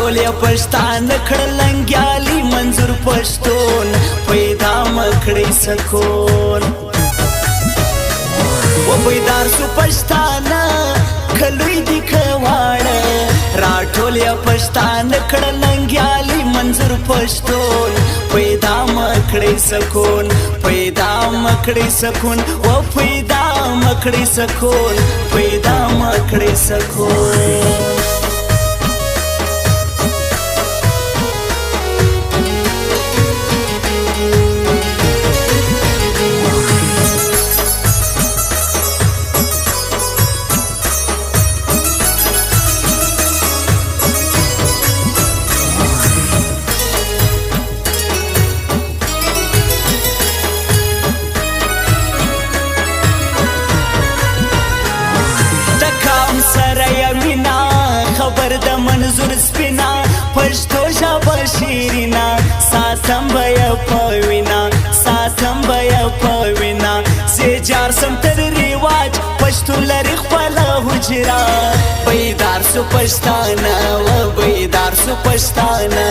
راټول یا پښتان کړلنګیالي منظور پښتون پیدا مکړی سکون و بیدار سو پښتانه کلوی دی کواړه راټول یا پښتان کړلنګیالي منظور پښتون پیدا مکړی سکون پیدا مکړی سکون و پیدا مکړی سکون پیدا مکړی سکون خبر د منظور سپینا پښتو ژبه شیرینا ساتم بیا پوینا ساتم بیا پوینا زی جار سم تر ریواج پښتو لري خپل حجرا بیدار سو پښتانه و بیدار سو پښتانه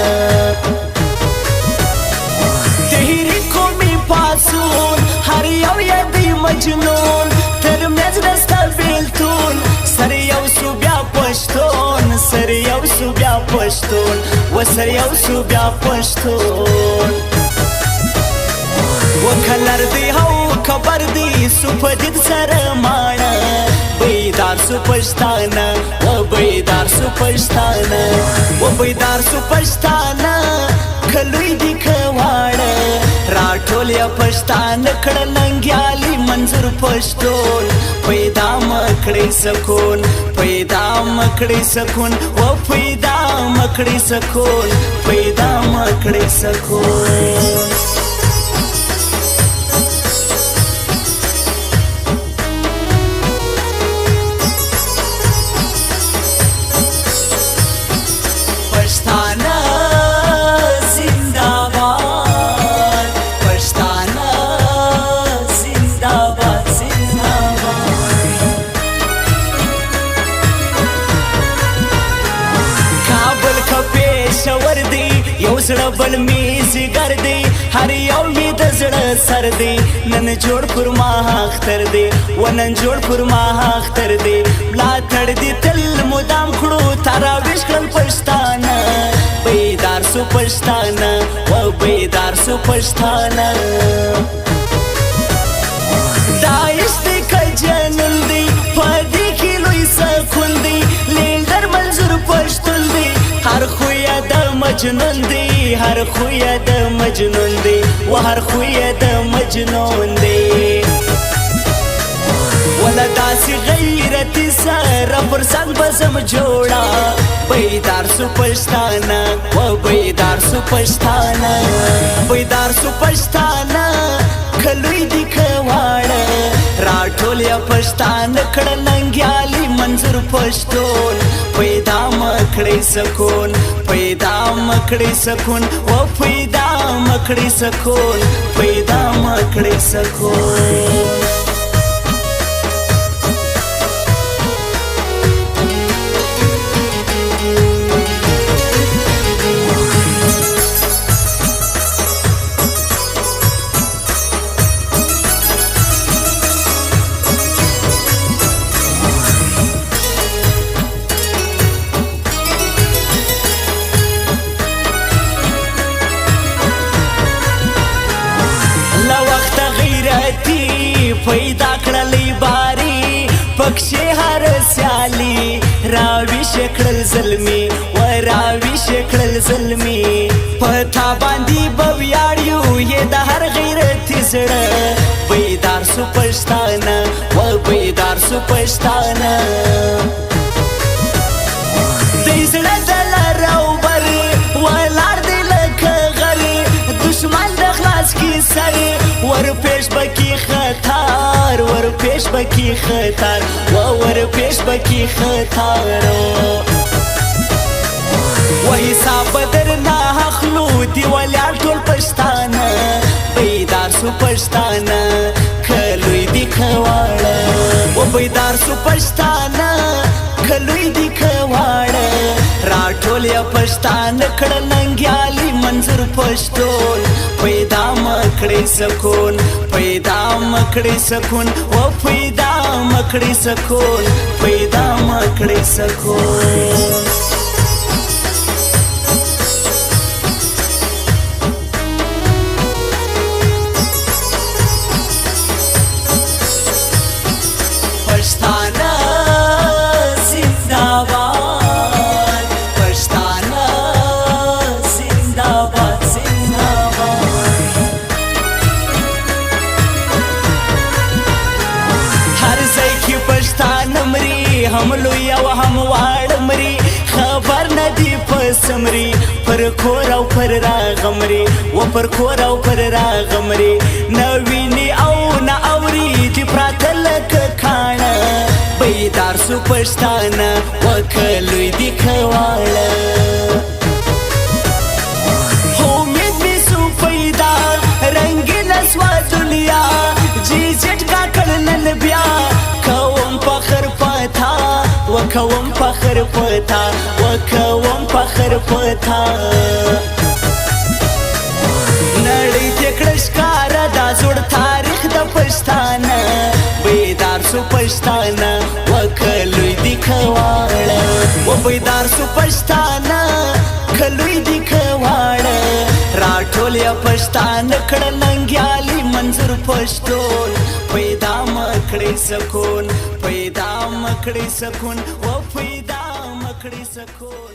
تهری کومي پاسون هر یو یادی مجنون تر مز دستا بیلتون سر یو سو بیا پښتون سر یو سو بیا پښتون و سر یو سو بیا پښتون و کلر دی هو خبر دی سو پدید سر ماړه بیدار سو پښتانه و بیدار سو پښتانه و بیدار سو پښتانه کلوی دی کواړه راټول یا پښتان کړلنګیالي منظور پښتون پیدا مکړی سکون پیدا مکړی سکون و پیدا مکړی سکون پیدا مکړی سکون یو زړه بل می زیګر دی هر یو می د زړه سر دی نن جوړ پر ما اختر دی و نن جوړ پر ما اختر دی لا تړ دی تل مدام کړو تارا وش کړل پښتانه بیدار سو پښتانه و بیدار سو پښتانه دایست کجنل دی پدې کې لوی سکون دی لیندر منظور پښتون دی هر خویا د مجنون دی هر خویا د مجنون دی و هر خویا د مجنون دی ولا داسې غیرت سره پر ځان بزم جوړا بیدار سو پښتانه و بیدار سو پښتانه بیدار سو پښتانه کلوی دی کواړه راټول یا پښتان کړلنګیالي منظور پښتون پیدا مکړی سکون پیدا مکړی سکون و پیدا مکړی سکون پیدا مکړی سکون پیدا کړلې باري پکښې هر سیالي راوي شکړل زلمي و راوي شکړل زلمي پتا باندې بویاړیو یې د هر غیرت زړه بیدار سو پښتانه و بیدار سو پښتانه دې زړه د لارو بر ولار دې لکه غر دشمن د خلاص کی سر ور پیش بکی خطر ور پیش بکی خطر و ور پیش بکی خطر و حساب در نه اخلو دی ولیار ټول پښتانه بیدار سو پښتانه کلوی دی کواړه و بیدار سو پښتانه کلوی دی کواړه راټول یا پښتان کړه ننګیالي منظور پښتون پیدا مکړې سکون پیدا مکړې سکون او پیدا مکړې سکون پیدا مکړې سکون پښتانه زنده‌باد پښتانه زنده‌باد زنده‌باد هر ځای کې پښتانه مري هم لوی او هم واړ مري خبر نه دی پسمري پر کور او پر راغمري و پر کور او پر راغمري نویني او نه اوري دی پراته لکه کاڼه بیدار سو پښتانه وکلوی دی کواړه امید می سو پیدا رنگین اسوا دنیا جی جټ کا کړنن بیا کوم فخر پتا وکوم فخر پتا وکوم فخر پتا نړۍ تکړه ښکارا دا زوړ تاریخ د پښتانه بیدار سو پښتانه وکلوی دی کواړه و بیدار سو پښتانه کلوی دی کواړه راټول یا پښتانه کړه ننګیالي منظور پښتون پیدا مکړې سکون پیدا مکړې سکون و پیدا مکړې سکون